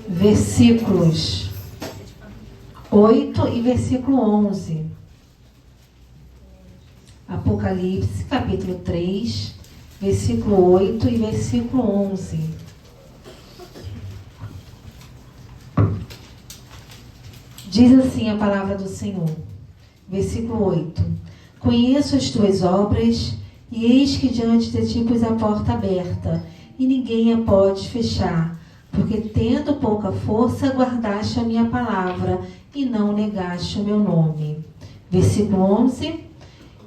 versículos 8 e versículo 11. Apocalipse, capítulo 3, versículo 8 e versículo 11. Diz assim a palavra do Senhor. Versículo 8. Conheço as tuas obras, e eis que diante de ti pus a porta aberta, e ninguém a pode fechar, porque tendo pouca força, guardaste a minha palavra, e não negaste o meu nome. Versículo 11.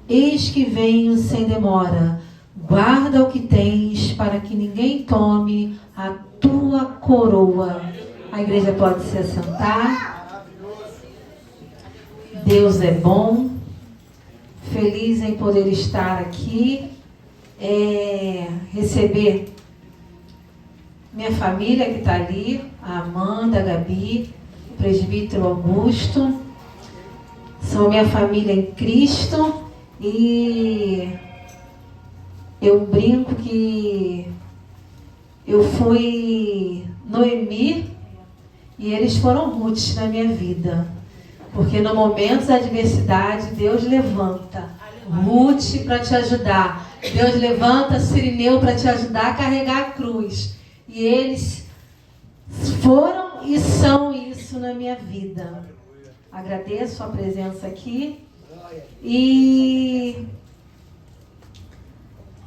Eis que venho sem demora, guarda o que tens, para que ninguém tome a tua coroa. A igreja pode se assentar. Deus é bom, feliz em poder estar aqui, receber minha família que está ali, a Amanda, a Gabi, o presbítero Augusto, são minha família em Cristo, e eu brinco que eu fui Noemi e eles foram Ruth na minha vida. Porque no momento da adversidade, Deus levanta Ruth para te ajudar. Deus levanta Cirineu para te ajudar a carregar a cruz. E eles foram e são isso na minha vida. Agradeço a presença aqui. E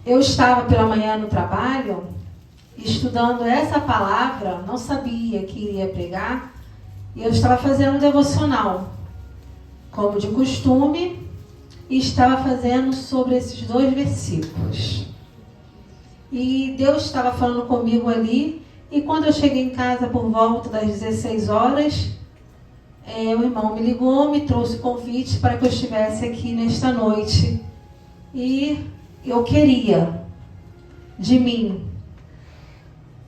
eu estava pela manhã no trabalho, estudando essa palavra, não sabia que iria pregar. E eu estava fazendo um devocional, como de costume, e estava fazendo sobre esses 2 versículos. E Deus estava falando comigo ali, e quando eu cheguei em casa por volta das 16 horas, o irmão me ligou, me trouxe o convite para que eu estivesse aqui nesta noite. E eu queria, de mim,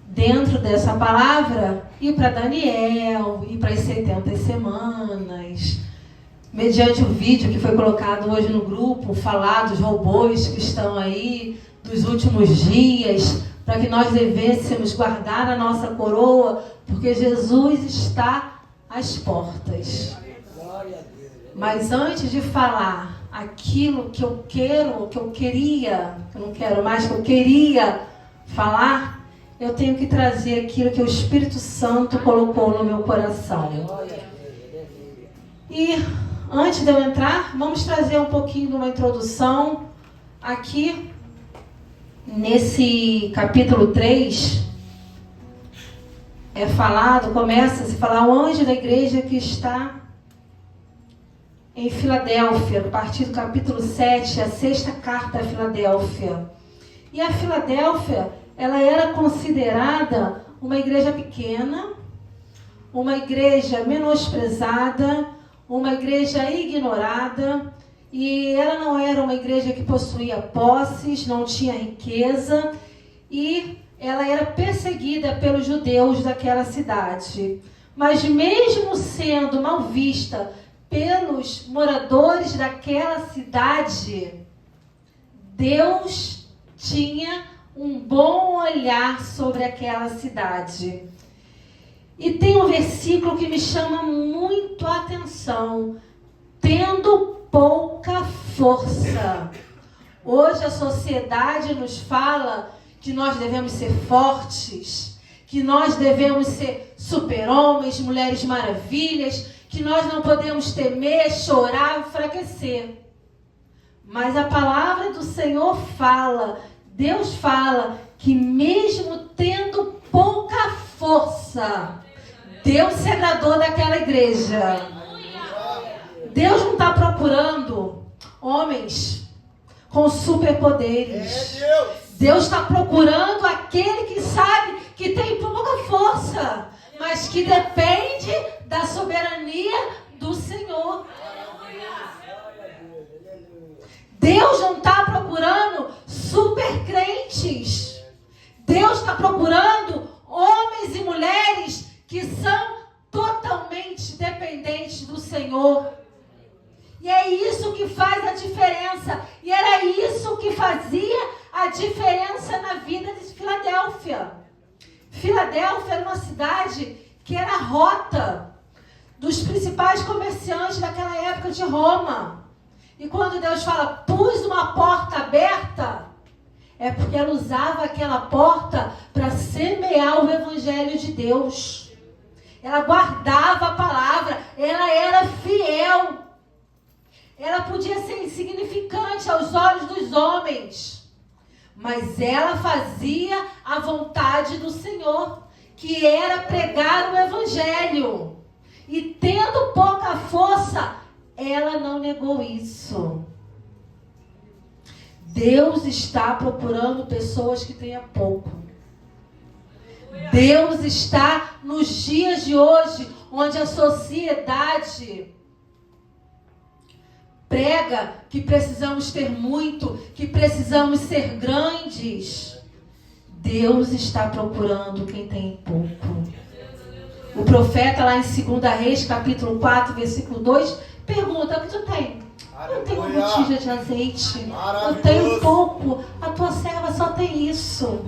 dentro dessa palavra, ir para Daniel, ir para as 70 semanas, mediante o vídeo que foi colocado hoje no grupo, falar dos robôs que estão aí, dos últimos dias, para que nós devêssemos guardar a nossa coroa, porque Jesus está às portas. Mas antes de falar aquilo que eu quero, que eu queria, que eu não quero mais, que eu queria falar, eu tenho que trazer aquilo que o Espírito Santo colocou no meu coração. E antes de eu entrar, vamos trazer um pouquinho de uma introdução. Aqui, nesse capítulo 3, começa a se falar o anjo da igreja que está em Filadélfia, a partir do capítulo 7, a 6ª carta a Filadélfia. E a Filadélfia, ela era considerada uma igreja pequena, uma igreja menosprezada, uma igreja ignorada, e ela não era uma igreja que possuía posses, não tinha riqueza, e ela era perseguida pelos judeus daquela cidade. Mas mesmo sendo mal vista pelos moradores daquela cidade, Deus tinha um bom olhar sobre aquela cidade. E tem um versículo que me chama muito a atenção. Tendo pouca força. Hoje a sociedade nos fala que nós devemos ser fortes, que nós devemos ser super-homens, mulheres maravilhas, que nós não podemos temer, chorar, enfraquecer. Mas a palavra do Senhor fala, Deus fala, que mesmo tendo pouca força, Deus se agradou daquela igreja. Deus não está procurando homens com superpoderes. Deus está procurando aquele que sabe que tem pouca força, mas que depende da soberania do Senhor. Deus não está procurando super crentes. Deus está procurando homens e mulheres que são totalmente dependentes do Senhor. E é isso que faz a diferença. E era isso que fazia a diferença na vida de Filadélfia. Filadélfia era uma cidade que era a rota dos principais comerciantes daquela época de Roma. E quando Deus fala, pus uma porta aberta, é porque ela usava aquela porta para semear o evangelho de Deus. Ela guardava a palavra, ela era fiel. Ela podia ser insignificante aos olhos dos homens, mas ela fazia a vontade do Senhor, que era pregar o evangelho. E tendo pouca força, ela não negou isso. Deus está procurando pessoas que tenham pouco. Deus está nos dias de hoje, onde a sociedade prega que precisamos ter muito, que precisamos ser grandes. Deus está procurando quem tem pouco. O profeta lá em 2 Reis, capítulo 4, versículo 2, pergunta, o que tu tem? Eu tenho uma botija de azeite. Eu tenho pouco. A tua serva só tem isso.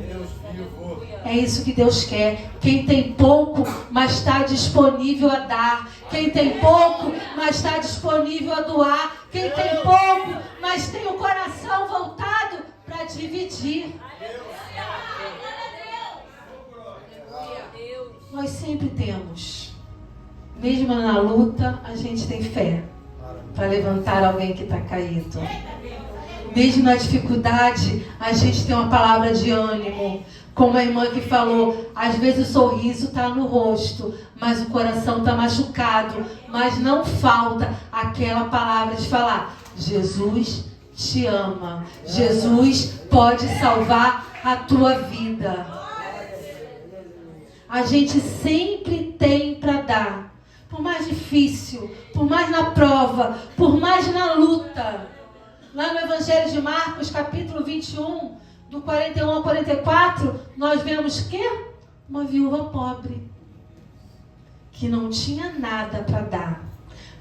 É isso que Deus quer. Quem tem pouco, mas está disponível a dar. Quem tem pouco, mas está disponível a doar. Quem tem pouco, mas tem o coração voltado para dividir. Nós sempre temos. Mesmo na luta, a gente tem fé para levantar alguém que está caído. Mesmo na dificuldade, a gente tem uma palavra de ânimo. Como a irmã que falou, às vezes o sorriso está no rosto, mas o coração está machucado. Mas não falta aquela palavra de falar, Jesus te ama. Jesus pode salvar a tua vida. A gente sempre tem para dar. Por mais difícil, por mais na prova, por mais na luta. Lá no Evangelho de Marcos, capítulo 21, do 41 ao 44, nós vemos que uma viúva pobre, que não tinha nada para dar,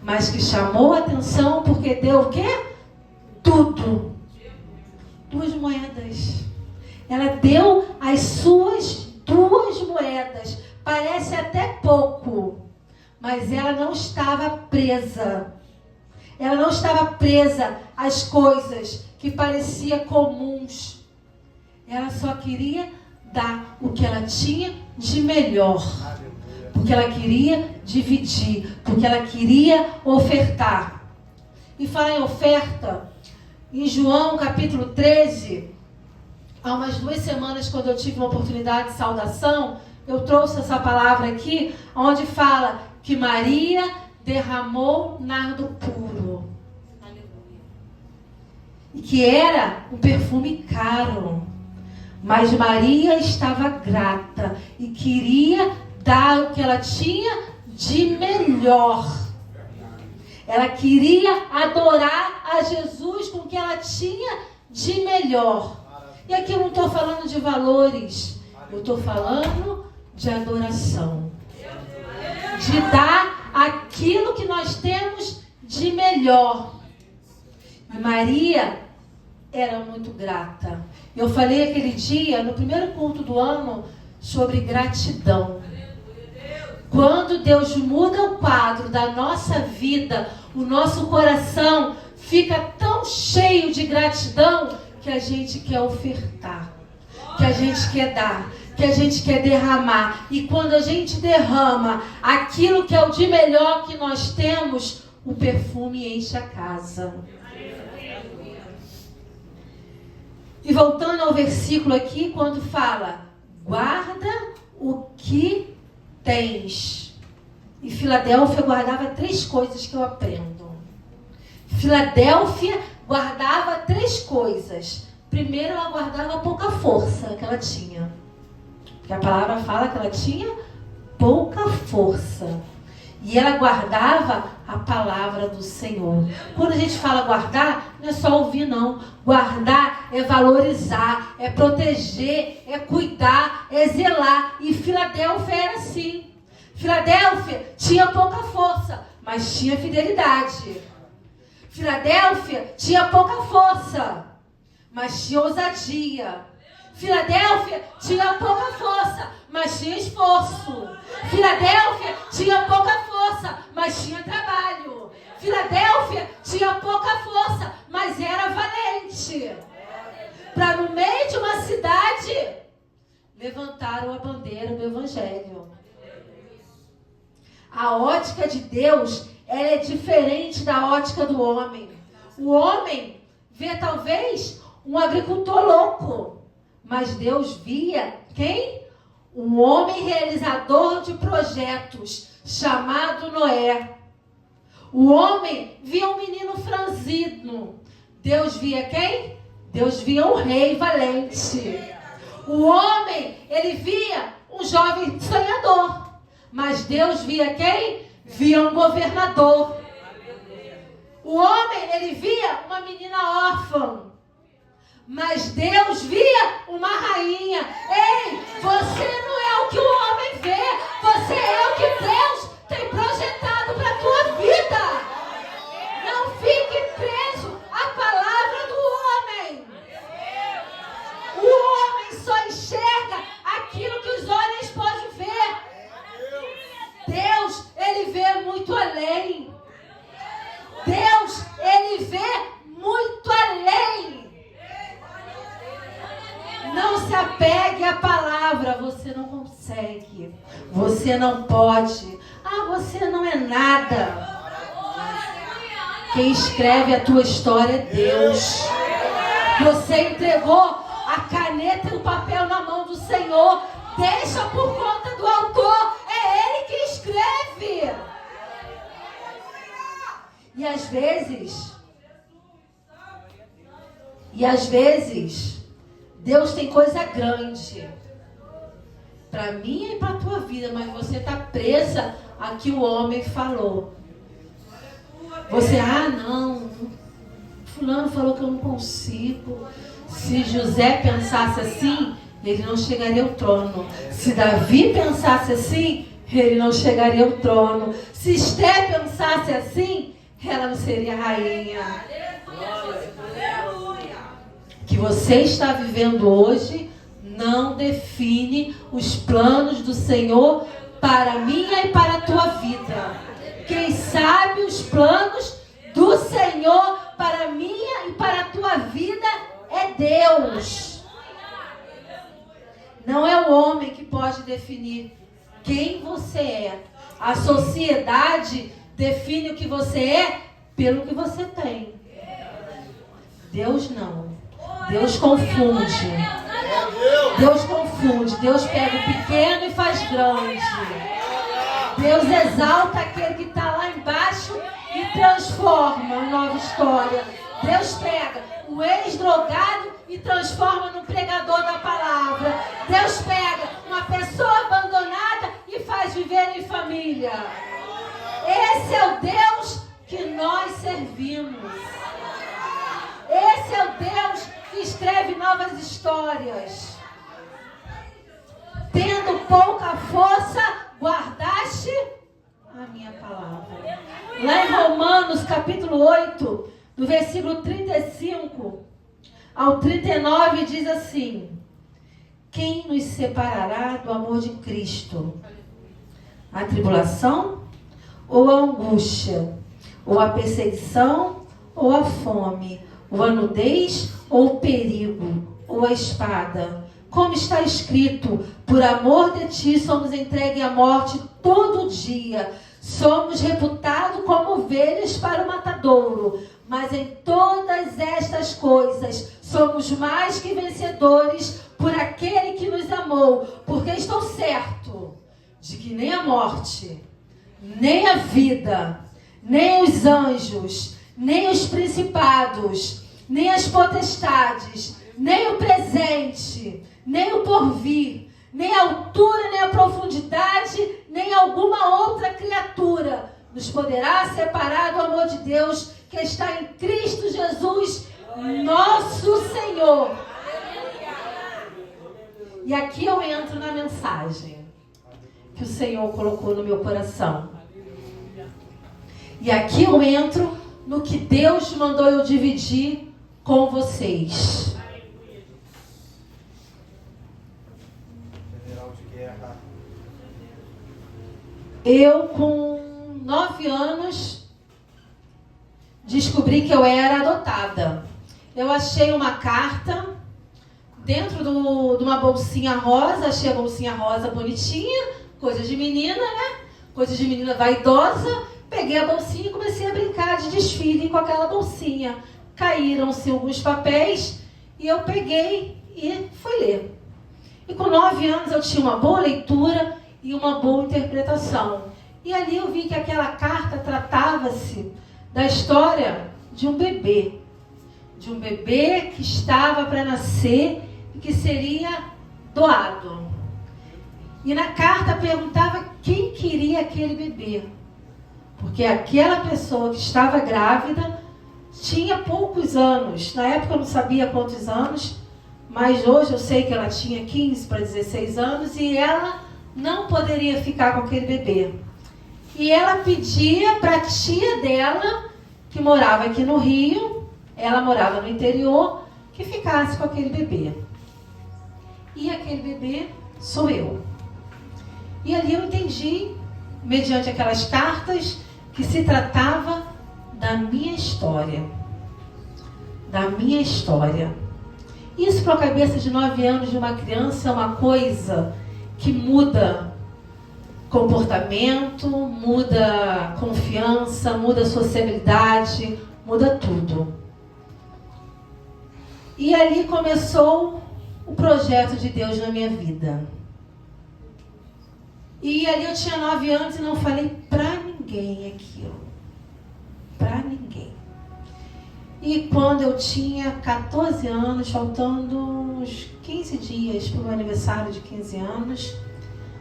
mas que chamou a atenção porque deu o quê? Tudo. 2 moedas. Ela deu as suas 2 moedas. Parece até pouco, mas ela não estava presa. Ela não estava presa às coisas que pareciam comuns. Ela só queria dar o que ela tinha de melhor. Porque ela queria dividir. Porque ela queria ofertar. E falar em oferta, em João capítulo 13, há umas 2 semanas, quando eu tive uma oportunidade de saudação, eu trouxe essa palavra aqui, onde fala que Maria derramou nardo puro. E que era um perfume caro. Mas Maria estava grata e queria dar o que ela tinha de melhor. Ela queria adorar a Jesus com o que ela tinha de melhor. E aqui eu não estou falando de valores, eu estou falando de adoração. De dar aquilo que nós temos de melhor. E Maria era muito grata. Eu falei aquele dia, no primeiro culto do ano, sobre gratidão. Quando Deus muda o quadro da nossa vida, o nosso coração fica tão cheio de gratidão que a gente quer ofertar, que a gente quer dar, que a gente quer derramar. E quando a gente derrama aquilo que é o de melhor que nós temos, o perfume enche a casa. E voltando ao versículo aqui, quando fala, guarda o que tens. E Filadélfia guardava 3 coisas que eu aprendo. Filadélfia guardava 3 coisas. Primeiro, ela guardava pouca força que ela tinha. Porque a palavra fala que ela tinha pouca força. E ela guardava a palavra do Senhor. Quando a gente fala guardar, não é só ouvir, não. Guardar é valorizar, é proteger, é cuidar, é zelar. E Filadélfia era assim. Filadélfia tinha pouca força, mas tinha fidelidade. Filadélfia tinha pouca força, mas tinha ousadia. Filadélfia tinha pouca força, mas tinha esforço. Filadélfia tinha pouca força, mas tinha trabalho. Filadélfia tinha pouca força, mas era valente. Para no meio de uma cidade, levantaram a bandeira do Evangelho. A ótica de Deus, ela é diferente da ótica do homem. O homem vê talvez um agricultor louco, mas Deus via quem? Um homem realizador de projetos, chamado Noé. O homem via um menino franzino. Deus via quem? Deus via um rei valente. O homem, ele via um jovem sonhador. Mas Deus via quem? Via um governador. O homem, ele via uma menina órfã. Mas Deus via uma rainha. Ei, você não é o que o homem vê. Você é o que Deus tem projetado para a tua vida. Não fique preso à palavra do homem. O homem só enxerga aquilo que os olhos podem ver. Deus, ele vê muito além. Deus, ele vê muito além. Não se apegue à palavra. Você não consegue. Você não pode. Você não é nada. Quem escreve a tua história é Deus. Você entregou a caneta e o papel na mão do Senhor. Deixa por conta do autor. É Ele que escreve. E às vezes, Deus tem coisa grande para mim e para a tua vida, mas você está presa a que o homem falou. Você, não, fulano falou que eu não consigo. Se José pensasse assim, ele não chegaria ao trono. Se Davi pensasse assim, ele não chegaria ao trono. Se Esther pensasse assim, ela não seria rainha. Que você está vivendo hoje não define os planos do Senhor para a minha e para a tua vida. Quem sabe os planos do Senhor para a minha e para a tua vida é Deus. Não é o homem que pode definir quem você é. A sociedade define o que você é pelo que você tem. Deus não. Deus confunde. Deus confunde. Deus pega o pequeno e faz grande. Deus exalta aquele que está lá embaixo e transforma uma nova história. Deus pega o ex-drogado e transforma num pregador da palavra. Deus pega uma pessoa abandonada e faz viver em família. Esse é o Deus que nós servimos. Esse é o Deus que escreve novas histórias. Tendo pouca força, guardaste a minha palavra. Lá em Romanos, capítulo 8, do versículo 35 ao 39, diz assim: quem nos separará do amor de Cristo? A tribulação? Ou a angústia? Ou a perseguição? Ou a fome? Ou a nudez? Ou o perigo? Ou a espada? Como está escrito, por amor de ti somos entregues à morte todo dia. Somos reputados como ovelhas para o matadouro. Mas em todas estas coisas somos mais que vencedores por aquele que nos amou. Porque estou certo de que nem a morte, nem a vida, nem os anjos, nem os principados, nem as potestades, nem o presente, nem o porvir, nem a altura, nem a profundidade, nem alguma outra criatura nos poderá separar do amor de Deus que está em Cristo Jesus, nosso Senhor. E aqui eu entro na mensagem que o Senhor colocou no meu coração. E aqui eu entro no que Deus mandou eu dividir com vocês. eu com 9 anos descobri que eu era adotada. Eu achei uma carta dentro de uma bolsinha rosa, achei a bolsinha rosa bonitinha, coisa de menina, né? Coisa de menina vaidosa. Peguei a bolsinha e comecei a brincar de desfile com aquela bolsinha. Caíram-se alguns papéis e eu peguei e fui ler. E com 9 anos eu tinha uma boa leitura e uma boa interpretação. E ali eu vi que aquela carta tratava-se da história de um bebê. De um bebê que estava para nascer e que seria doado. E na carta perguntava quem queria aquele bebê. Porque aquela pessoa que estava grávida tinha poucos anos. Na época eu não sabia quantos anos, mas hoje eu sei que ela tinha 15 para 16 anos e ela não poderia ficar com aquele bebê. E ela pedia para a tia dela, que morava aqui no Rio, ela morava no interior, que ficasse com aquele bebê. E aquele bebê sou eu. E ali eu entendi, mediante aquelas cartas, que se tratava da minha história. Da minha história. Isso para a cabeça de 9 anos de uma criança é uma coisa que muda comportamento, muda confiança, muda sociabilidade, muda tudo. E ali começou o projeto de Deus na minha vida. E ali eu tinha 9 anos e não falei para ninguém aquilo. Para ninguém. E quando eu tinha 14 anos, faltando uns 15 dias para o meu aniversário de 15 anos,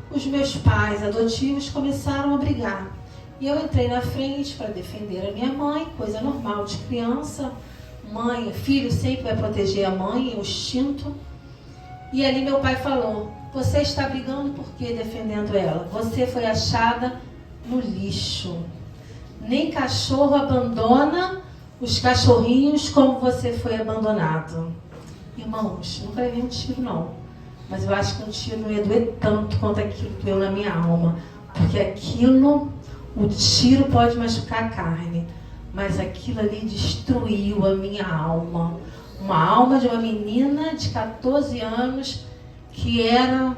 os meus pais adotivos começaram a brigar. E eu entrei na frente para defender a minha mãe, coisa normal de criança. Mãe, filho sempre vai proteger a mãe, é o instinto. E ali meu pai falou: você está brigando por quê defendendo ela? Você foi achada no lixo. Nem cachorro abandona os cachorrinhos como você foi abandonado. Irmãos, nunca levei um tiro não. Mas eu acho que um tiro não ia doer tanto quanto aquilo que doeu na minha alma. Porque aquilo, o tiro pode machucar a carne. Mas aquilo ali destruiu a minha alma. Uma alma de uma menina de 14 anos que era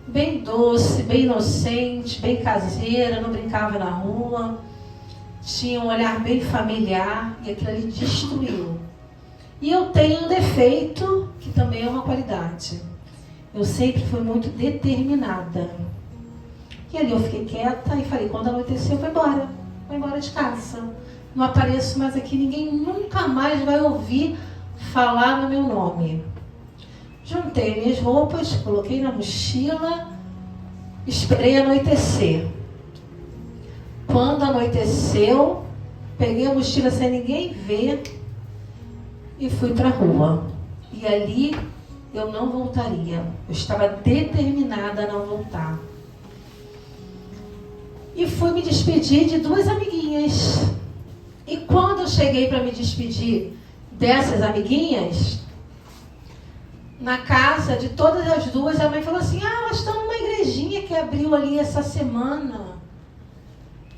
bem doce, bem inocente, bem caseira, não brincava na rua. Tinha um olhar bem familiar e aquilo ali destruiu. E eu tenho um defeito que também é uma qualidade. Eu sempre fui muito determinada. E ali eu fiquei quieta e falei, quando anoiteceu, eu vou embora de casa. Não apareço mais aqui, ninguém nunca mais vai ouvir falar no meu nome. Juntei minhas roupas, coloquei na mochila, esperei anoitecer. Quando anoiteceu, peguei a mochila sem ninguém ver e fui para a rua. E ali eu não voltaria. Eu estava determinada a não voltar. E fui me despedir de 2 amiguinhas. E quando eu cheguei para me despedir dessas amiguinhas, na casa de todas as 2, a mãe falou assim, elas estão numa igrejinha que abriu ali essa semana.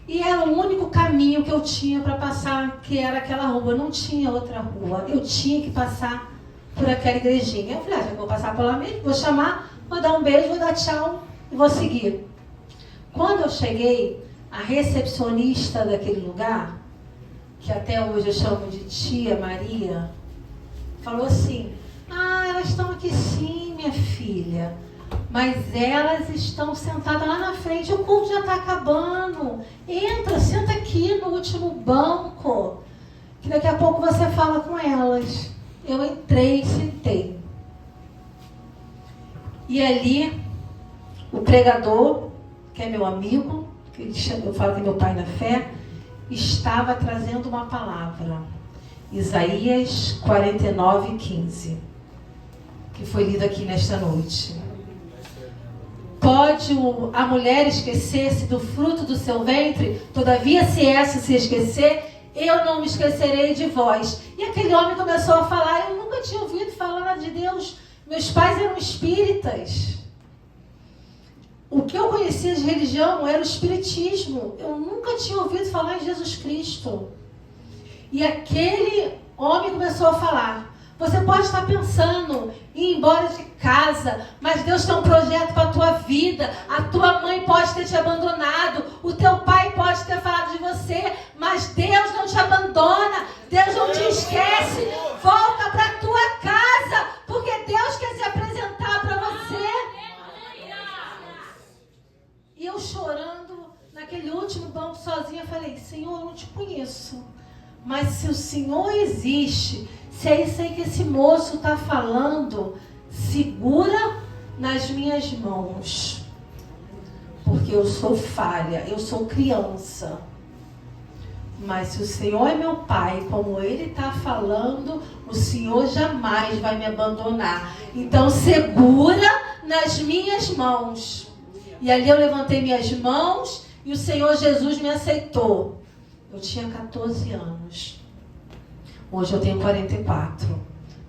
E era o único caminho que eu tinha para passar, que era aquela rua. Não tinha outra rua. Eu tinha que passar por aquela igrejinha. Eu falei, já vou passar por lá mesmo, vou chamar, vou dar um beijo, vou dar tchau e vou seguir. Quando eu cheguei, a recepcionista daquele lugar, que até hoje eu chamo de tia Maria, falou assim, elas estão aqui sim, minha filha, mas elas estão sentadas lá na frente, o culto já está acabando, entra, senta aqui no último banco, que daqui a pouco você fala com elas. Eu entrei e sentei. E ali, o pregador, que é meu amigo, que eu falo que é meu pai na fé, estava trazendo uma palavra. Isaías 49:15, que foi lido aqui nesta noite. Pode a mulher esquecer-se do fruto do seu ventre? Todavia, se essa se esquecer, eu não me esquecerei de vós. E aquele homem começou a falar, eu nunca tinha ouvido falar de Deus. Meus pais eram espíritas. O que eu conhecia de religião era o espiritismo. Eu nunca tinha ouvido falar em Jesus Cristo. E aquele homem começou a falar: você pode estar pensando em ir embora de casa, mas Deus tem um projeto para a tua vida. A tua mãe pode ter te abandonado, o teu pai pode ter falado de você, mas Deus não te abandona, Deus não te esquece. Volta para a tua casa, porque Deus quer se apresentar para você. E eu chorando naquele último banco sozinha, falei: Senhor, eu não te conheço, mas se o Senhor existe, se é isso aí que esse moço está falando, segura nas minhas mãos. Porque eu sou falha, eu sou criança. Mas se o Senhor é meu pai, como ele está falando, o Senhor jamais vai me abandonar. Então segura nas minhas mãos. E ali eu levantei minhas mãos e o Senhor Jesus me aceitou. Eu tinha 14 anos. Hoje eu tenho 44.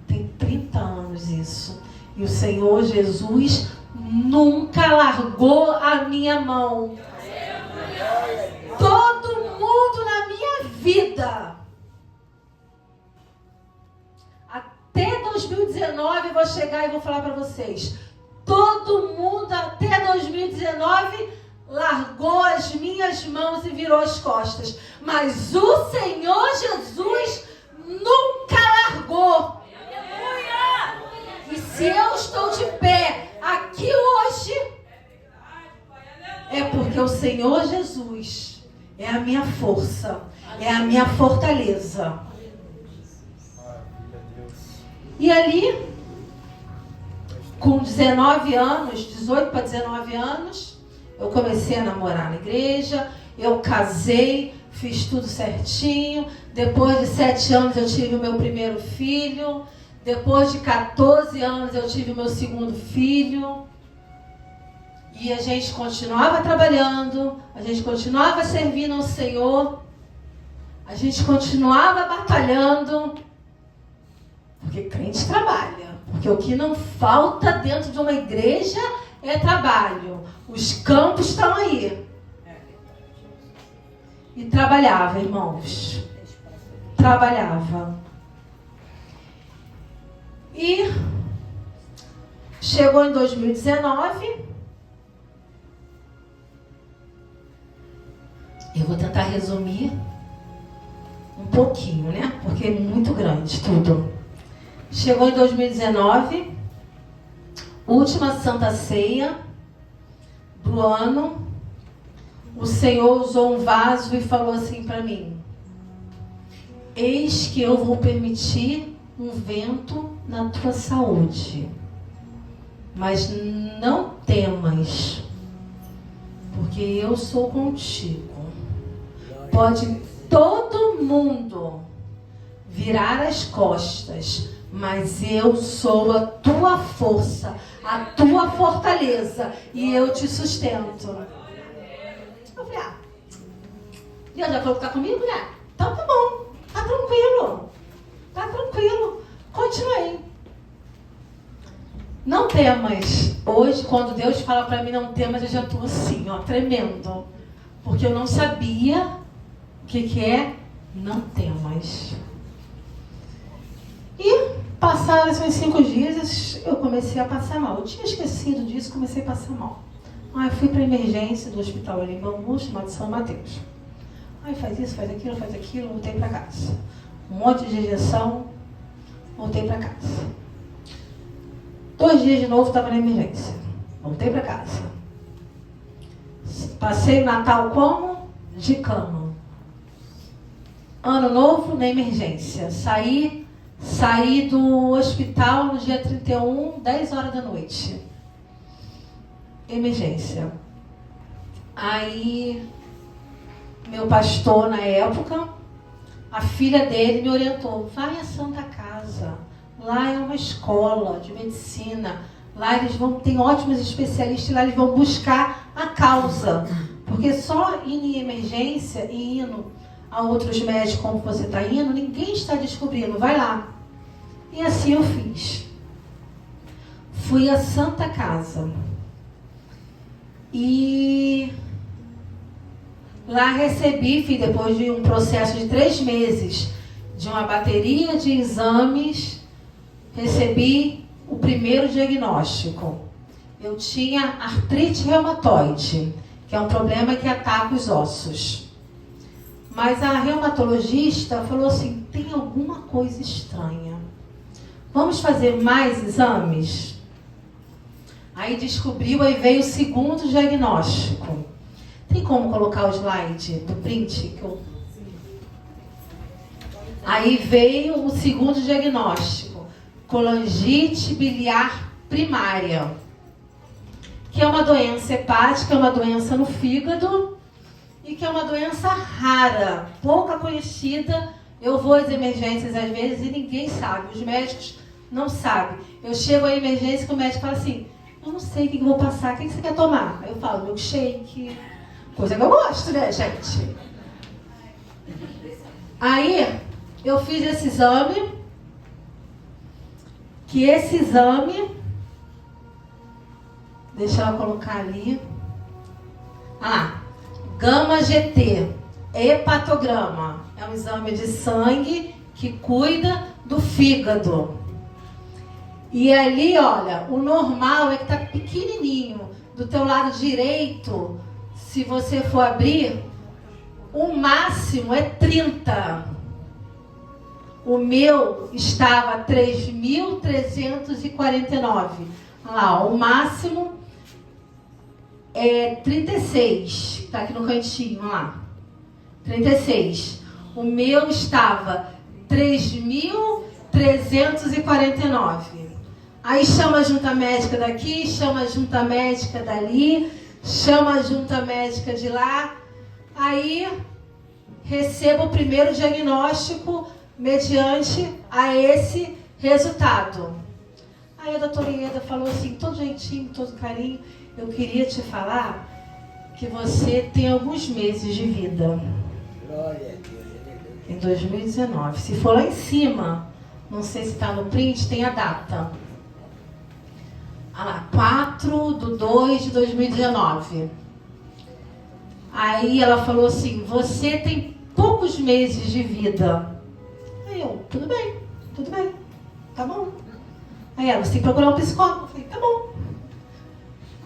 Tem 30 anos isso. E o Senhor Jesus nunca largou a minha mão. Todo mundo na minha vida. Até 2019 eu vou chegar e vou falar para vocês. Todo mundo até 2019 largou as minhas mãos e virou as costas. Mas o Senhor Jesus nunca largou. E se eu estou de pé aqui hoje, é porque o Senhor Jesus é a minha força, é a minha fortaleza. E ali, com 19 anos, 18 para 19 anos, eu comecei a namorar na igreja, eu casei, fiz tudo certinho. Depois de 7 anos eu tive o meu primeiro filho. Depois de 14 anos eu tive o meu segundo filho. E a gente continuava trabalhando, a gente continuava servindo ao Senhor, a gente continuava batalhando, porque crente trabalha. Porque o que não falta dentro de uma igreja é trabalho. Os campos estão aí. E trabalhava, irmãos. Trabalhava. E chegou em 2019. Eu vou tentar resumir um pouquinho, né? Porque é muito grande tudo. Chegou em 2019, última Santa Ceia do ano. O Senhor usou um vaso e falou assim para mim: eis que eu vou permitir um vento na tua saúde, mas não temas, porque eu sou contigo. Pode todo mundo virar as costas, mas eu sou a tua força, a tua fortaleza, e eu te sustento. Eu falei: Deus já falou que está comigo, né? Então tá bom, tá tranquilo. Tá tranquilo. Continuei. Não temas. Hoje, quando Deus fala para mim não temas, eu já estou assim, ó, tremendo. Porque eu não sabia o que é não temas. E passaram esses 5 dias, eu comecei a passar mal. Eu tinha esquecido disso, comecei a passar mal. Aí fui para a emergência do hospital ali em Bangu, chamado São Mateus. Aí faz isso, faz aquilo, voltei para casa. Um monte de injeção, voltei para casa. 2 dias de novo, estava na emergência. Voltei para casa. Passei o Natal como? De cama. Ano novo, na emergência. Saí do hospital no dia 31, 10 horas da noite. Emergência. Aí, meu pastor na época, a filha dele me orientou: vai à Santa Casa. Lá é uma escola de medicina. Lá eles tem ótimos especialistas, lá eles vão buscar a causa. Porque só indo em emergência e indo a outros médicos como você está indo, ninguém está descobrindo. Vai lá. E assim eu fiz. Fui à Santa Casa. E lá recebi, depois de um processo de 3 meses, de uma bateria de exames, recebi o primeiro diagnóstico. Eu tinha artrite reumatoide, que é um problema que ataca os ossos. Mas a reumatologista falou assim, tem alguma coisa estranha. Vamos fazer mais exames? Aí descobriu, aí veio o segundo diagnóstico. Tem como colocar o slide do print? Aí veio o segundo diagnóstico, colangite biliar primária, que é uma doença hepática, é uma doença no fígado e que é uma doença rara, pouca conhecida. Eu vou às emergências às vezes e ninguém sabe, os médicos não sabem. Eu chego à emergência e o médico fala assim, eu não sei o que eu vou passar, o que você quer tomar? Aí eu falo, milkshake, coisa que eu gosto, né, gente? Aí eu fiz esse exame, deixa eu colocar ali. Gama GT, hepatograma. É um exame de sangue que cuida do fígado. E ali, olha, o normal é que tá pequenininho. Do teu lado direito, se você for abrir, o máximo é 30. O meu estava 3.349. Olha lá, o máximo é 36. Está aqui no cantinho, olha lá. 36. O meu estava 3.349. Aí chama a junta médica daqui, chama a junta médica dali, chama a junta médica de lá. Aí recebo o primeiro diagnóstico mediante a esse resultado. Aí a doutora Ieda falou assim, todo jeitinho, todo carinho, eu queria te falar que você tem alguns meses de vida. Em 2019. Se for lá em cima, não sei se está no print, tem a data. Olha lá, 4/2/2019. Aí ela falou assim, você tem poucos meses de vida. Aí eu, tudo bem, tá bom. Aí ela, você tem que procurar um psicólogo. Eu falei, tá bom.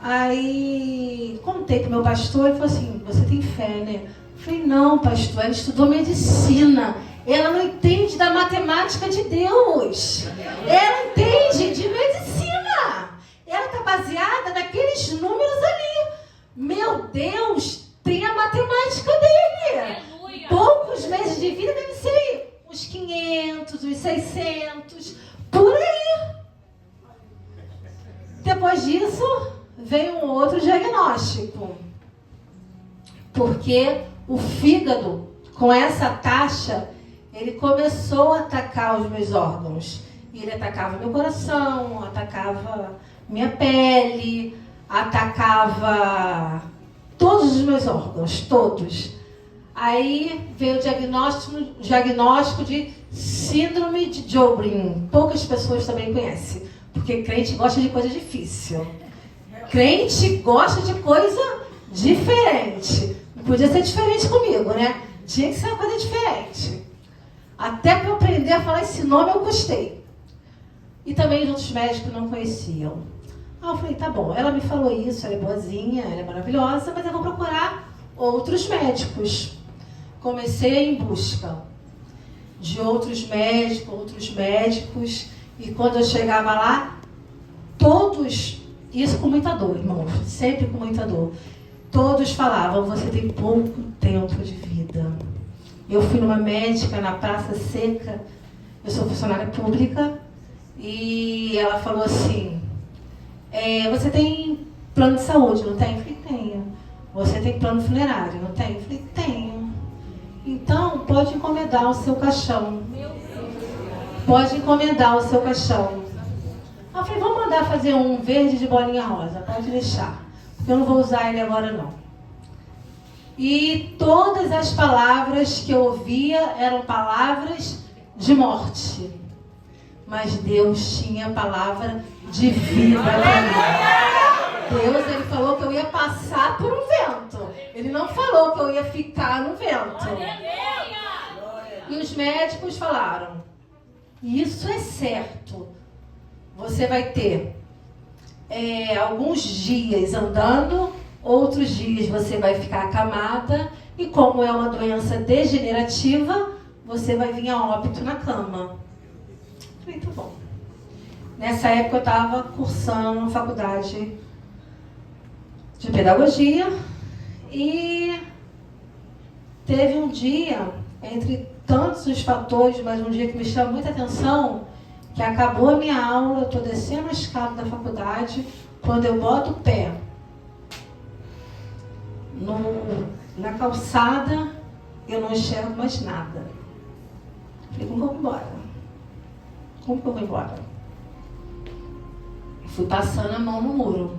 Aí contei pro meu pastor e falou assim, você tem fé, né? Eu falei, não, pastor, ela estudou medicina. Ela não entende da matemática de Deus. Ela entende de medicina. Ela está baseada naqueles números ali. Meu Deus, tem a matemática dele. Aleluia. Poucos meses de vida deve ser uns 500, uns 600, por aí. Depois disso, veio um outro diagnóstico. Porque o fígado, com essa taxa, ele começou a atacar os meus órgãos. E ele atacava meu coração, atacava minha pele, atacava todos os meus órgãos, todos. Aí veio o diagnóstico de síndrome de Sjögren. Poucas pessoas também conhecem, porque crente gosta de coisa difícil. Crente gosta de coisa diferente. Não podia ser diferente comigo, né? Tinha que ser uma coisa diferente. Até para eu aprender a falar esse nome eu custei. E também os outros médicos não conheciam. Aí eu falei, tá bom, ela me falou isso, ela é boazinha, ela é maravilhosa, mas eu vou procurar outros médicos. Comecei a ir em busca de outros médicos, e quando eu chegava lá, todos, isso com muita dor, irmãos, sempre com muita dor, todos falavam, você tem pouco tempo de vida. Eu fui numa médica na Praça Seca, eu sou funcionária pública, e ela falou assim, você tem plano de saúde, não tem? Eu falei, tenho. Você tem plano funerário, não tem? Eu falei, tenho. Então, pode encomendar o seu caixão. Pode encomendar o seu caixão. Eu falei, vamos mandar fazer um verde de bolinha rosa, pode deixar. Porque eu não vou usar ele agora, não. E todas as palavras que eu ouvia eram palavras de morte. Mas Deus tinha a palavra de vida para mim. Deus, ele falou que eu ia passar por um vento. Ele não falou que eu ia ficar no vento. E os médicos falaram, isso é certo. Você vai ter alguns dias andando, outros dias você vai ficar acamada. E como é uma doença degenerativa, você vai vir a óbito na cama. Falei, tá bom. Nessa época eu estava cursando faculdade de pedagogia e teve um dia, entre tantos os fatores, mas um dia que me chamou muita atenção, que acabou a minha aula, eu estou descendo a escada da faculdade, quando eu boto o pé na calçada, eu não enxergo mais nada. Falei, como que eu vou embora? Como que eu vou embora? Fui passando a mão no muro.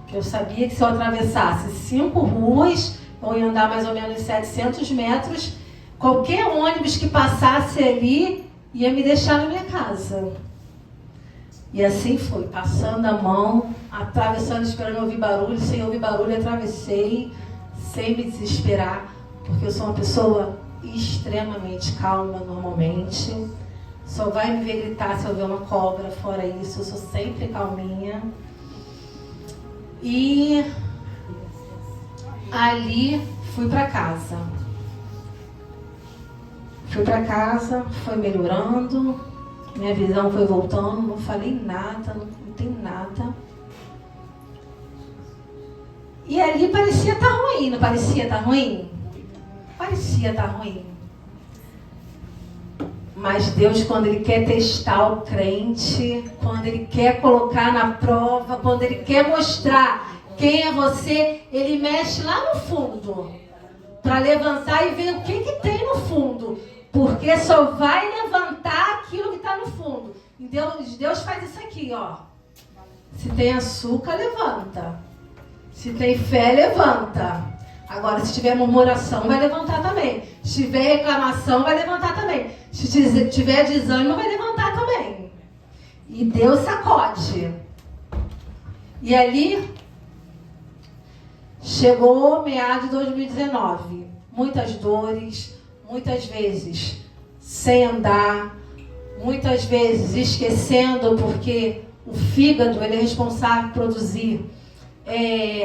Porque eu sabia que se eu atravessasse 5 ruas, eu ia andar mais ou menos 700 metros, qualquer ônibus que passasse ali ia me deixar na minha casa. E assim foi, passando a mão, atravessando, esperando ouvir barulho, sem ouvir barulho, atravessei, sem me desesperar, porque eu sou uma pessoa extremamente calma normalmente. Só vai me ver gritar se eu ver uma cobra, fora isso, eu sou sempre calminha. E ali fui para casa. Fui para casa, foi melhorando, minha visão foi voltando, não falei nada, não tem nada. E ali parecia estar ruim, não parecia estar ruim? Parecia estar ruim. Mas Deus, quando Ele quer testar o crente, quando Ele quer colocar na prova, quando Ele quer mostrar quem é você, Ele mexe lá no fundo, para levantar e ver o que tem no fundo. Porque só vai levantar aquilo que está no fundo. E Deus faz isso aqui, ó. Se tem açúcar, levanta. Se tem fé, levanta. Agora, se tiver murmuração, vai levantar também. Se tiver reclamação, vai levantar também. Se tiver desânimo, vai levantar também. E Deus sacode. E ali, chegou meados de 2019. Muitas dores, muitas vezes sem andar, muitas vezes esquecendo, porque o fígado ele é responsável por produzir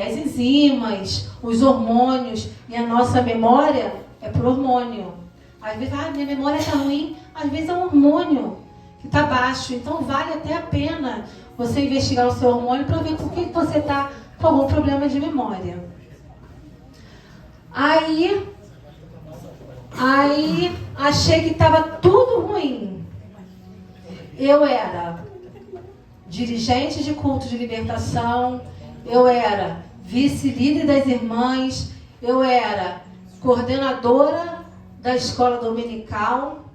as enzimas, os hormônios, e a nossa memória é por hormônio. Às vezes, minha memória está ruim, às vezes é um hormônio que está baixo, então vale até a pena você investigar o seu hormônio para ver por que você está com algum problema de memória. Aí achei que estava tudo ruim. Eu era dirigente de culto de libertação, eu era vice-líder das irmãs, eu era coordenadora da escola dominical,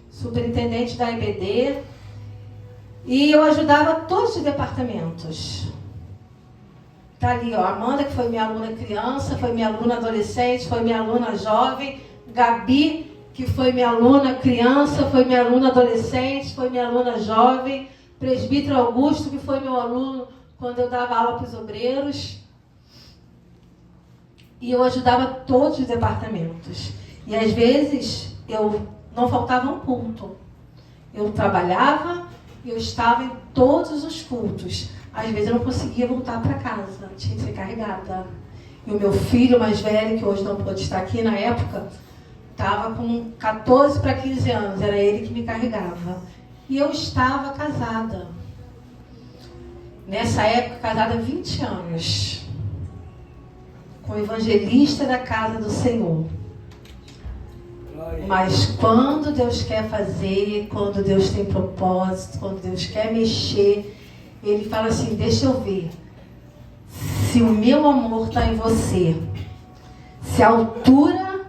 superintendente da IBD, e eu ajudava todos os departamentos. Tá ali, ó, Amanda, que foi minha aluna criança, foi minha aluna adolescente, foi minha aluna jovem, Gabi, que foi minha aluna criança, foi minha aluna adolescente, foi minha aluna jovem, Presbítero Augusto, que foi meu aluno quando eu dava aula para os obreiros. E eu ajudava todos os departamentos. E às vezes eu não faltava um culto. Eu trabalhava e eu estava em todos os cultos. Às vezes eu não conseguia voltar para casa, tinha que ser carregada. E o meu filho mais velho, que hoje não pode estar aqui, na época, estava com 14 para 15 anos, era ele que me carregava. E eu estava casada. Nessa época, casada há 20 anos. Com o evangelista da casa do Senhor. Mas quando Deus quer fazer, quando Deus tem propósito, quando Deus quer mexer, Ele fala assim, deixa eu ver. Se o meu amor está em você, se a altura,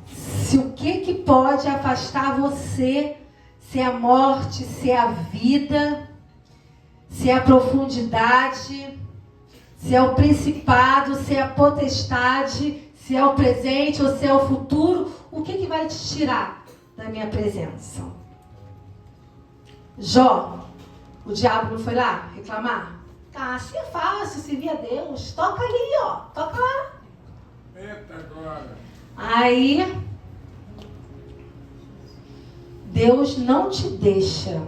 se o que pode afastar você, se é a morte, se é a vida, se é a profundidade, se é o principado, se é a potestade, se é o presente ou se é o futuro, o que vai te tirar da minha presença? Jó, o diabo não foi lá reclamar? Ah, se é fácil servir a Deus, toca ali, ó, toca lá. Eita agora. Aí, Deus não te deixa.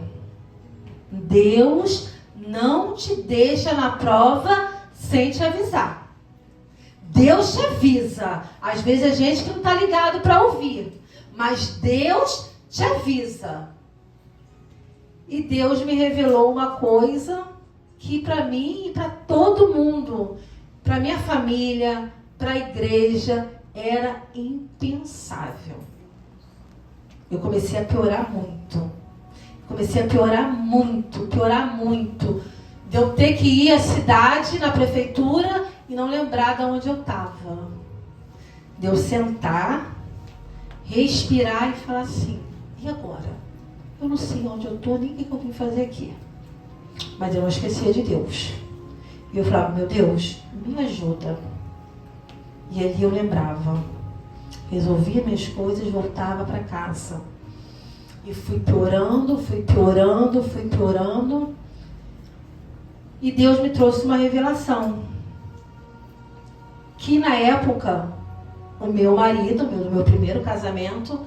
Deus não te deixa na prova sem te avisar. Deus te avisa. Às vezes a gente que não está ligado para ouvir. Mas Deus te avisa. E Deus me revelou uma coisa que para mim e para todo mundo, para minha família, para a igreja, era impensável. Eu comecei a piorar muito. Piorar muito. De eu ter que ir à cidade, na prefeitura, e não lembrar de onde eu estava. De eu sentar, respirar e falar assim, e agora? Eu não sei onde eu estou, nem o que eu vim fazer aqui. Mas eu não esquecia de Deus. E eu falava, meu Deus, me ajuda. E ali eu lembrava. Resolvia minhas coisas e voltava para casa. E fui piorando. E Deus me trouxe uma revelação. Que na época, o meu marido, do meu primeiro casamento,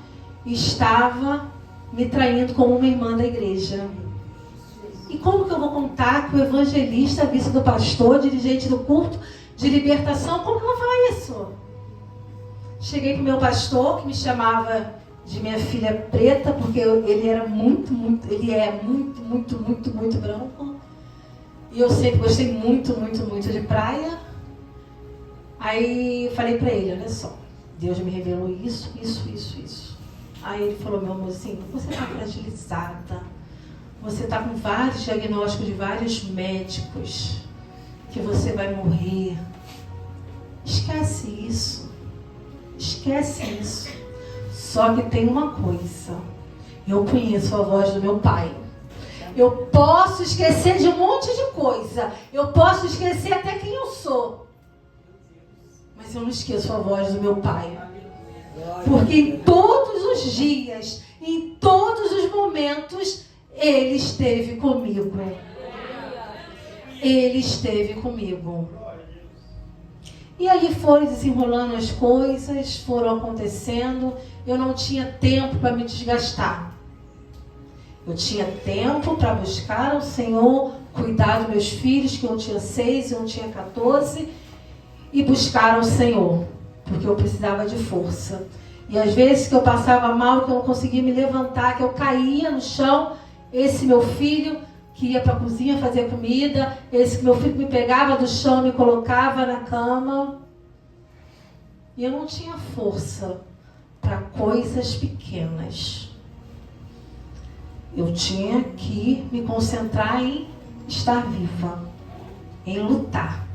estava me traindo como uma irmã da igreja. E como que eu vou contar que o evangelista, vice do pastor, dirigente do culto de libertação, como que eu vou falar isso? Cheguei para o meu pastor, que me chamava de minha filha preta, porque ele era muito branco. E eu sempre gostei muito de praia. Aí falei para ele, olha só, Deus me revelou isso. Aí ele falou, meu amorzinho, você está fragilizada. Você está com vários diagnósticos de vários médicos, que você vai morrer. Esquece isso. Só que tem uma coisa. Eu conheço a voz do meu pai. Eu posso esquecer de um monte de coisa. Eu posso esquecer até quem eu sou. Mas eu não esqueço a voz do meu pai. Porque em todos os dias, em todos os momentos, Ele esteve comigo. E ali foram desenrolando as coisas, foram acontecendo. Eu não tinha tempo para me desgastar. Eu tinha tempo para buscar ao Senhor, cuidar dos meus filhos, que um tinha 6 e um tinha 14, e buscar ao Senhor, porque eu precisava de força. E às vezes que eu passava mal, que eu não conseguia me levantar, que eu caía no chão, esse meu filho que ia para a cozinha fazer comida, esse meu filho que me pegava do chão, me colocava na cama. E eu não tinha força para coisas pequenas. Eu tinha que me concentrar em estar viva, em lutar.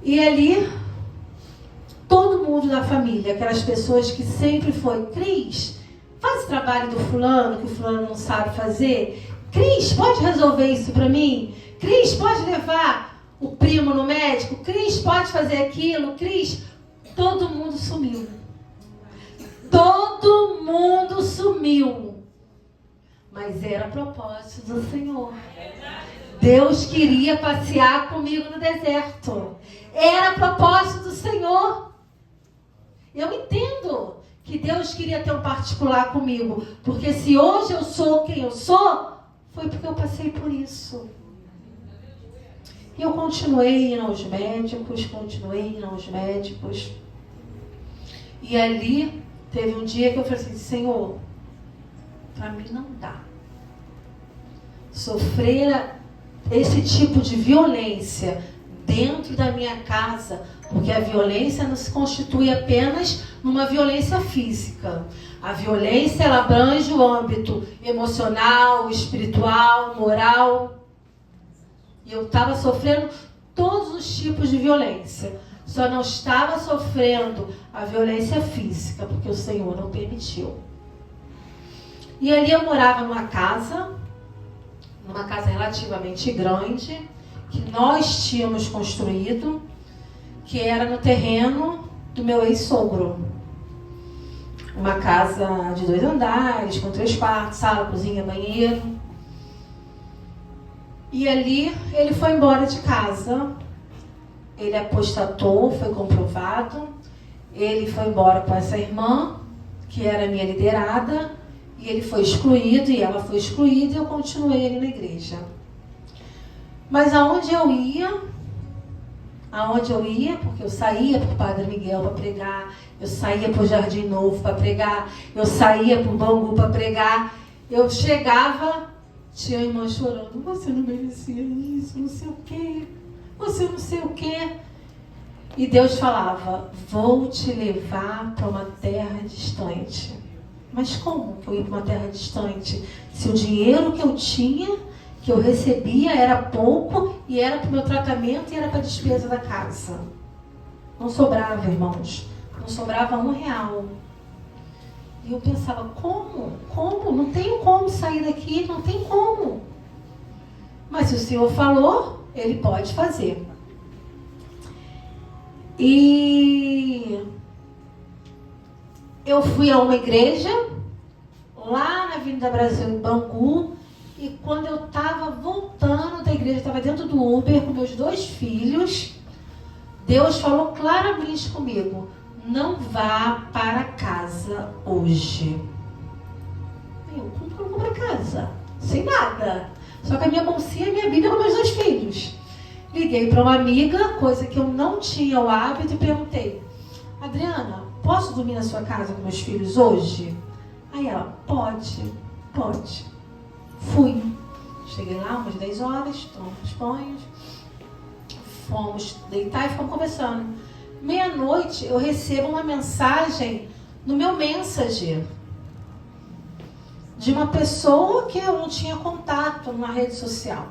E ali, todo mundo da família, aquelas pessoas que sempre foi, Cris, faz o trabalho do fulano, que o fulano não sabe fazer. Cris, pode resolver isso para mim? Cris, pode levar o primo no médico? Cris, pode fazer aquilo? Cris, todo mundo sumiu. Todo mundo sumiu. Mas era propósito do Senhor. Deus queria passear comigo no deserto. Era propósito do Senhor. Eu entendo que Deus queria ter um particular comigo. Porque se hoje eu sou quem eu sou, foi porque eu passei por isso. E eu continuei indo aos médicos. E ali, teve um dia que eu falei assim, Senhor, para mim não dá. Sofrer esse tipo de violência dentro da minha casa, porque a violência não se constitui apenas numa violência física. A violência, ela abrange o âmbito emocional, espiritual, moral. E eu estava sofrendo todos os tipos de violência. Só não estava sofrendo a violência física, porque o Senhor não permitiu. E ali eu morava numa casa relativamente grande, que nós tínhamos construído, que era no terreno do meu ex-sogro. Uma casa de 2 andares, com 3 quartos, sala, cozinha, banheiro. E ali ele foi embora de casa. Ele apostatou, foi comprovado. Ele foi embora com essa irmã, que era minha liderada, e ele foi excluído, e ela foi excluída, e eu continuei ali na igreja. Mas aonde eu ia, porque eu saía para o Padre Miguel para pregar, eu saía para o Jardim Novo para pregar, eu saía para o Bangu para pregar, eu chegava, tinha irmã chorando, você não merecia isso, não sei o quê, você não sei o quê. E Deus falava, vou te levar para uma terra distante. Mas como que eu ia para uma terra distante? Se o dinheiro que eu tinha, que eu recebia, era pouco e era para o meu tratamento e era para a despesa da casa. Não sobrava, irmãos. Não sobrava R$1. E eu pensava, como? Como? Não tenho como sair daqui, não tem como. Mas se o Senhor falou, Ele pode fazer. E eu fui a uma igreja, lá na Avenida Brasil, em Bangu, e quando eu estava voltando da igreja, estava dentro do Uber com meus 2 filhos, Deus falou claramente comigo, não vá para casa hoje. Como que eu vou para casa? Sem nada. Só que a minha bolsinha e a minha Bíblia com meus 2 filhos. Liguei para uma amiga, coisa que eu não tinha o hábito, e perguntei, Adriana, posso dormir na sua casa com meus filhos hoje? Aí ela, pode. Fui. Cheguei lá umas 10 horas, tomamos os banhos, fomos deitar e ficamos conversando. Meia-noite eu recebo uma mensagem no meu Messenger de uma pessoa que eu não tinha contato numa rede social.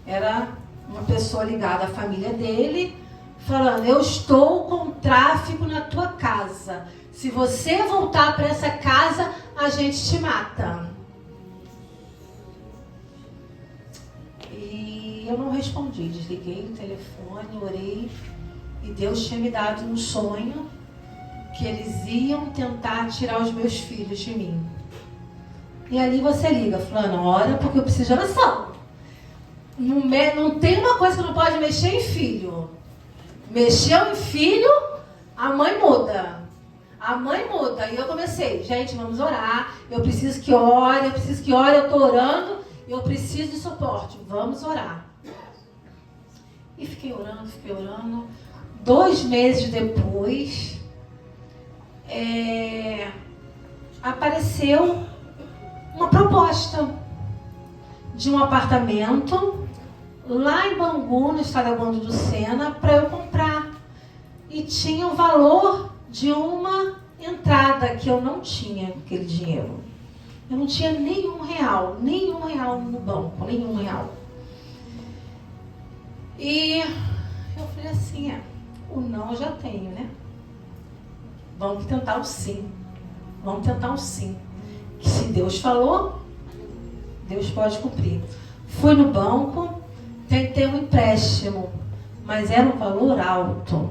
Era uma pessoa ligada à família dele, falando, eu estou com tráfico na tua casa. Se você voltar para essa casa, a gente te mata. E eu não respondi, desliguei o telefone, orei, e Deus tinha me dado um sonho que eles iam tentar tirar os meus filhos de mim. E ali você liga, fulano, ora porque eu preciso de oração. Não tem uma coisa que não pode mexer em filho. Mexeu em filho, a mãe muda. E eu comecei, gente, vamos orar. Eu preciso que ore, eu estou orando. Eu preciso de suporte, vamos orar. E fiquei orando. 2 meses depois, apareceu uma proposta de um apartamento lá em Bangu, no estado do Sena, para eu comprar. E tinha o valor de uma entrada que eu não tinha aquele dinheiro. Eu não tinha nenhum real no banco, nenhum real. E eu falei assim, o não eu já tenho, né? Vamos tentar o sim. Que se Deus falou, Deus pode cumprir. Fui no banco, tentei um empréstimo, mas era um valor alto.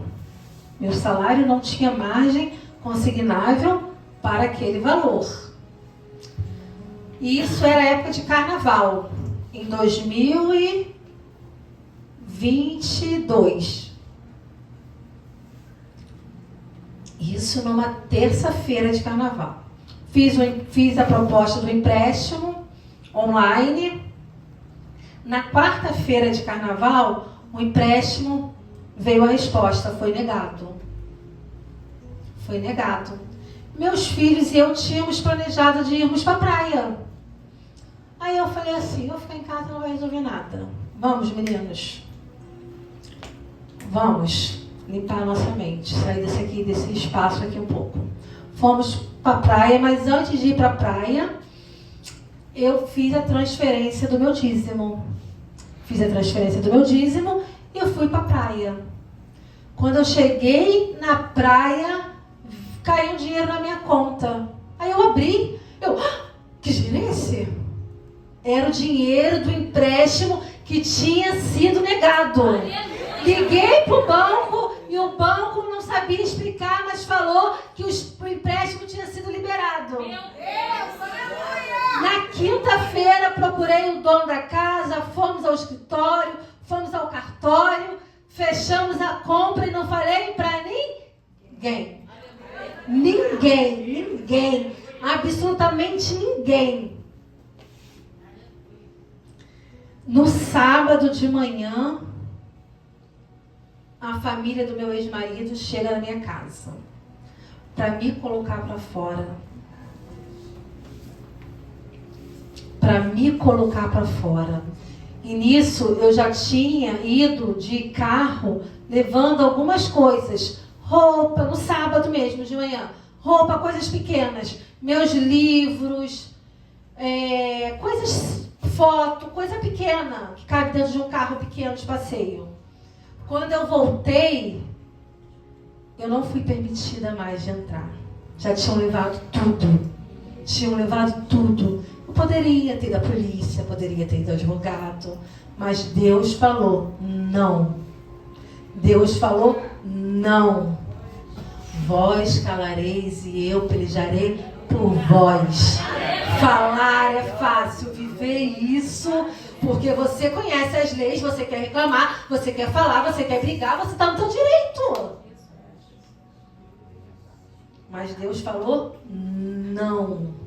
Meu salário não tinha margem consignável para aquele valor. E isso era época de carnaval, em 2022. Isso numa terça-feira de carnaval. Fiz a proposta do empréstimo online. Na quarta-feira de carnaval, o empréstimo veio a resposta, foi negado. Meus filhos e eu tínhamos planejado de irmos para a praia. Aí eu falei assim, eu ficar em casa não vai resolver nada. Vamos, meninos. Vamos limpar a nossa mente, sair desse espaço aqui um pouco. Fomos para a praia, mas antes de ir para a praia, eu fiz a transferência do meu dízimo. E eu fui para a praia. Quando eu cheguei na praia, caiu dinheiro na minha conta. Aí eu abri, que dinheiro é esse? Era o dinheiro do empréstimo que tinha sido negado. Liguei para o banco e o banco não sabia explicar, mas falou que o empréstimo tinha sido liberado. Meu Deus, aleluia! Na quinta-feira, procurei o dono da casa, fomos ao escritório, fomos ao cartório, fechamos a compra e não falei para ninguém. Ninguém. Absolutamente ninguém. No sábado de manhã, a família do meu ex-marido chega na minha casa para me colocar para fora. E nisso eu já tinha ido de carro levando algumas coisas. Roupa, no sábado mesmo de manhã. Roupa, coisas pequenas. Meus livros, coisas, foto, coisa pequena, que cabe dentro de um carro pequeno de passeio. Quando eu voltei, eu não fui permitida mais de entrar. Já tinham levado tudo. Eu poderia ter ido à polícia, poderia ter ido ao advogado, mas Deus falou não. Vós calareis e eu pelejarei por vós. Falar é fácil, viver isso, porque você conhece as leis, você quer reclamar, você quer falar, você quer brigar, você está no seu direito. Mas Deus falou não.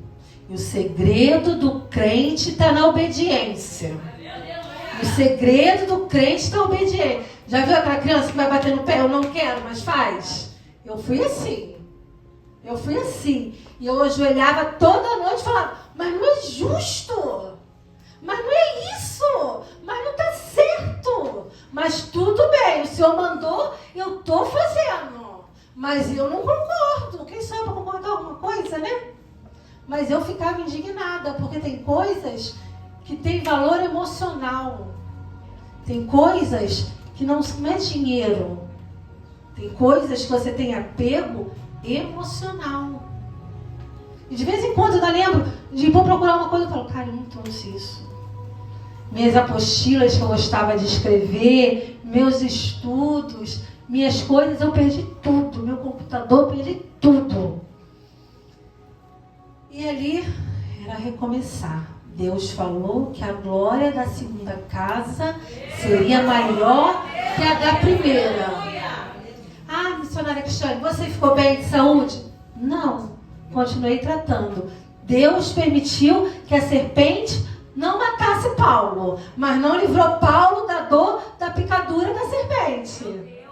E o segredo do crente está na obediência. Já viu aquela criança que vai bater no pé? Eu não quero, mas faz. Eu fui assim. E eu ajoelhava toda noite e falava, mas não é justo. Mas não é isso. Mas não está certo. Mas tudo bem, o Senhor mandou, eu estou fazendo. Mas eu não concordo. Quem sabe para concordar com alguma coisa, né? Mas eu ficava indignada, porque tem coisas que têm valor emocional. Tem coisas que não é dinheiro. Tem coisas que você tem apego emocional. E de vez em quando eu ainda lembro de ir procurar uma coisa e falo, cara, eu não trouxe isso. Minhas apostilas que eu gostava de escrever, meus estudos, minhas coisas, eu perdi tudo. Meu computador, perdi tudo. E ali era recomeçar. Deus falou que a glória da segunda casa seria maior que a da primeira. Ah, missionária Cristiane, você ficou bem de saúde? Não, continuei tratando. Deus permitiu que a serpente não matasse Paulo, mas não livrou Paulo da dor da picadura da serpente.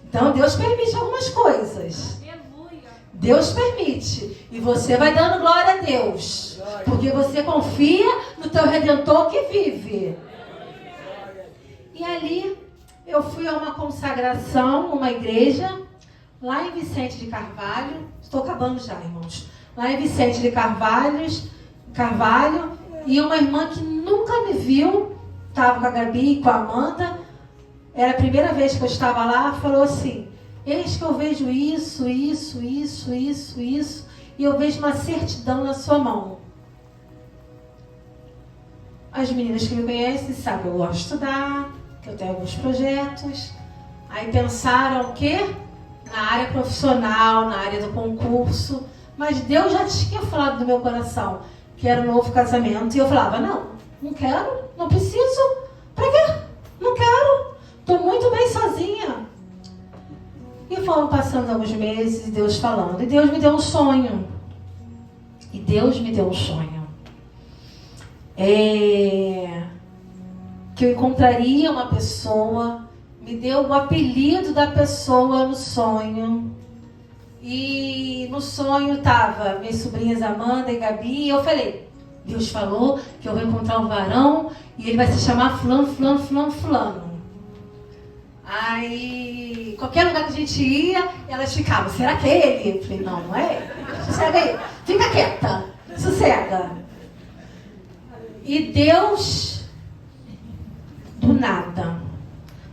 Então Deus permite algumas coisas. Deus permite. E você vai dando glória a Deus. Porque você confia no teu Redentor que vive. E ali eu fui a uma consagração numa igreja, lá em Vicente de Carvalho. Estou acabando já, irmãos. Lá em Vicente de Carvalho. E uma irmã que nunca me viu, estava com a Gabi e com a Amanda. Era a primeira vez que eu estava lá, falou assim, eis que eu vejo isso, e eu vejo uma certidão na sua mão. As meninas que me conhecem sabem que eu gosto de estudar, que eu tenho alguns projetos. Aí pensaram o quê? Na área profissional, na área do concurso. Mas Deus já tinha falado do meu coração que era um novo casamento. E eu falava, não quero, não preciso. Pra quê? Não quero. Estou muito bem sozinha. E foram passando alguns meses e Deus falando. E Deus me deu um sonho. Que eu encontraria uma pessoa. Me deu o apelido da pessoa no sonho. E no sonho estava minhas sobrinhas Amanda e Gabi. E eu falei, Deus falou que eu vou encontrar um varão e ele vai se chamar fulano. Aí, qualquer lugar que a gente ia, elas ficavam, será que é ele? Eu falei, não é ele. Sossega aí, fica quieta, sossega. E Deus, do nada,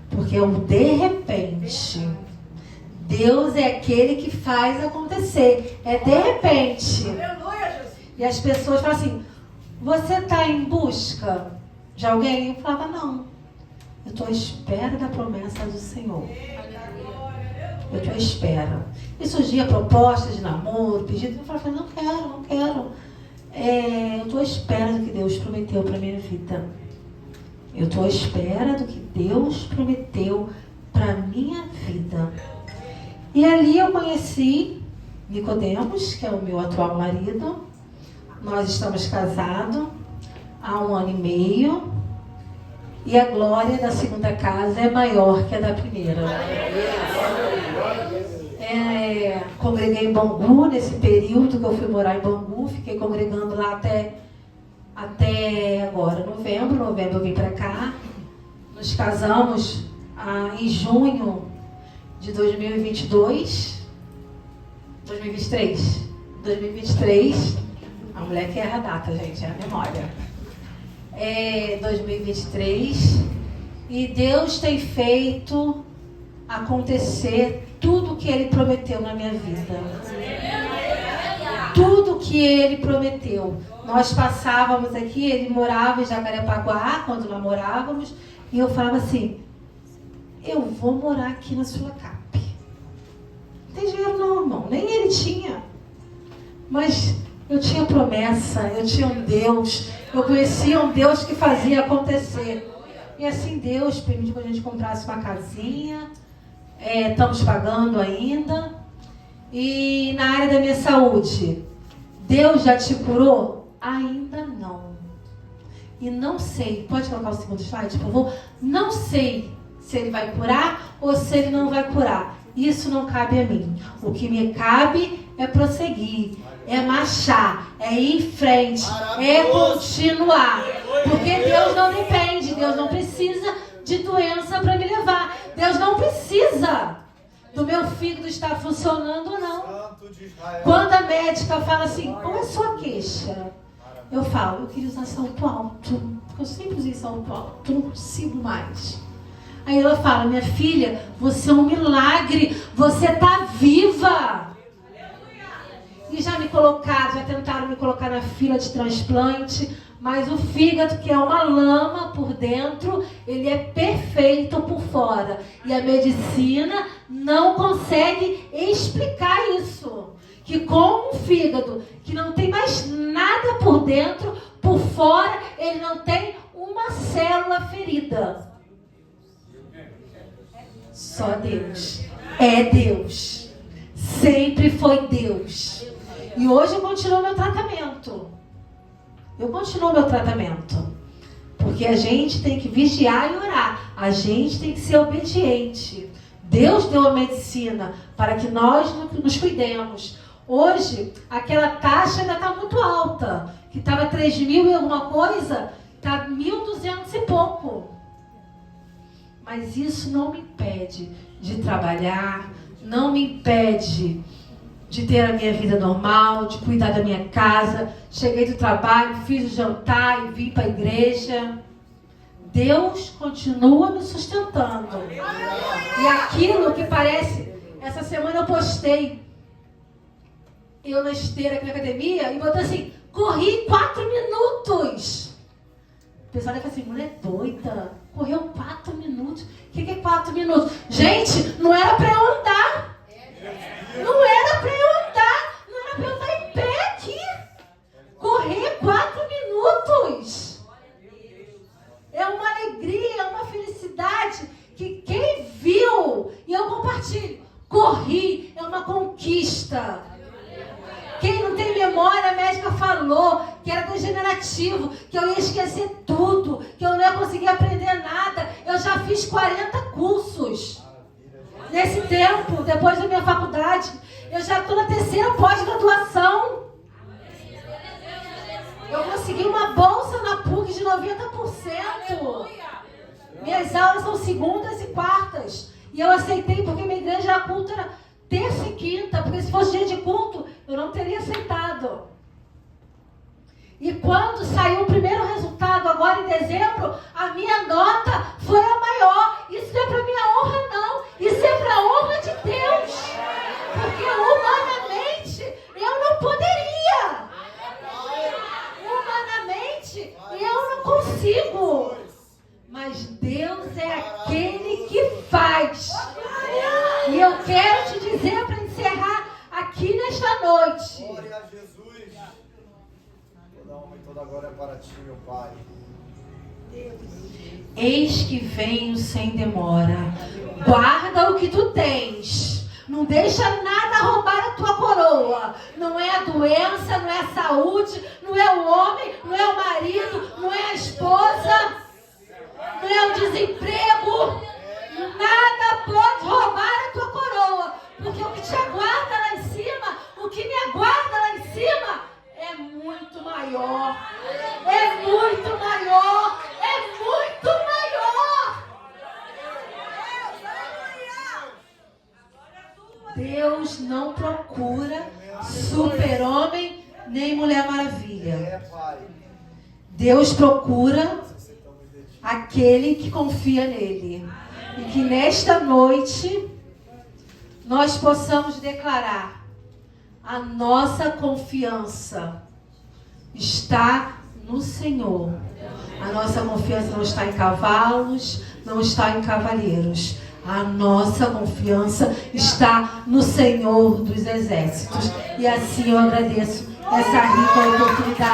porque o de repente, Deus é aquele que faz acontecer, é de repente. E as pessoas falam assim, você está em busca de alguém? Eu falava, não. Eu estou à espera da promessa do Senhor. Eu estou à espera. E surgia proposta de namoro, pedido. Eu falava, não quero. eu estou à espera do que Deus prometeu para a minha vida. Eu estou à espera do que Deus prometeu para a minha vida. E ali eu conheci Nicodemos, que é o meu atual marido. Nós estamos casados há 1 ano e meio. E a glória da segunda casa é maior que a da primeira. Congreguei em Bangu nesse período que eu fui morar em Bangu. Fiquei congregando lá até agora, novembro. Novembro eu vim para cá. Nos casamos em junho de 2023. A mulher que erra a data, gente, é a memória. 2023. E Deus tem feito acontecer tudo que Ele prometeu na minha vida. Tudo que Ele prometeu. Nós passávamos aqui, ele morava em Jacarepaguá, quando namorávamos, e eu falava assim, eu vou morar aqui na Sulacap. Não tem dinheiro não, irmão. Nem ele tinha. Mas eu tinha promessa, eu tinha um Deus, eu conhecia um Deus que fazia acontecer. E assim Deus permitiu que a gente comprasse uma casinha, estamos pagando ainda. E na área da minha saúde, Deus já te curou? Ainda não. E não sei, pode colocar o segundo slide, por favor? Não sei se Ele vai curar ou se Ele não vai curar. Isso não cabe a mim. O que me cabe é prosseguir, é marchar, é ir em frente, é continuar. Porque Deus não depende, Deus não precisa de doença para me levar. Deus não precisa do meu fígado estar funcionando ou não. Quando a médica fala assim, qual é a sua queixa? Eu falo, eu queria usar salto alto, porque eu sempre usei salto alto, não consigo mais. Aí ela fala, minha filha, você é um milagre, você está viva. E já tentaram me colocar na fila de transplante, mas o fígado, que é uma lama por dentro, ele é perfeito por fora. E a medicina não consegue explicar isso. Que com um fígado que não tem mais nada por dentro, por fora, ele não tem uma célula ferida. Só Deus. É Deus. Sempre foi Deus. E hoje eu continuo meu tratamento. Porque a gente tem que vigiar e orar. A gente tem que ser obediente. Deus deu a medicina para que nós nos cuidemos. Hoje, aquela taxa ainda está muito alta. Que estava 3.000 e alguma coisa, está 1.200 e pouco. Mas isso não me impede de trabalhar, não me impede de ter a minha vida normal, de cuidar da minha casa. Cheguei do trabalho, fiz o jantar e vim para a igreja. Deus continua me sustentando. E aquilo que parece... Essa semana eu postei eu na esteira aqui na academia e botei assim, corri 4 minutos. O pessoal deve falar assim, mulher doida, correu 4 minutos. O que é 4 minutos? Gente, não era para eu andar. Não era para eu andar. Não era para eu estar em pé aqui. Correr 4 minutos. É uma alegria, é uma felicidade que quem viu, e eu compartilho, corri, é uma conquista. Quem não tem memória, a médica falou que era degenerativo, que eu ia esquecer tudo, que eu não ia conseguir aprender nada. Eu já fiz 40 cursos nesse tempo, depois da minha faculdade. Eu já estou na 3ª pós-graduação. Eu consegui uma bolsa na PUC de 90%. Minhas aulas são segundas e quartas. E eu aceitei porque minha igreja era culto, era terça e quinta, porque se fosse dia de culto, eu não teria aceitado. E quando saiu o primeiro resultado, agora em dezembro, a minha nota foi a maior. Isso não é para minha honra, não. Isso é para a honra de Deus. Porque humanamente, eu não poderia. Humanamente, eu não consigo. Mas Deus é aquele que faz. E eu quero te dizer para encerrar aqui nesta noite. Toda a glória para ti, meu Pai. Eis que venho sem demora. Guarda o que tu tens. Não deixa nada roubar a tua coroa. Não é a doença, não é a saúde, não é o homem, não é o marido, não é a esposa, não é o desemprego. Nada pode roubar a tua coroa. Porque o que te aguarda lá em cima, o que me aguarda lá em cima, é muito maior. É muito maior. É muito maior. Deus não procura super-homem nem Mulher Maravilha. Deus procura aquele que confia nele. E que nesta noite nós possamos declarar: a nossa confiança está no Senhor. A nossa confiança não está em cavalos, não está em cavaleiros. A nossa confiança está no Senhor dos Exércitos. E assim eu agradeço essa rica oportunidade.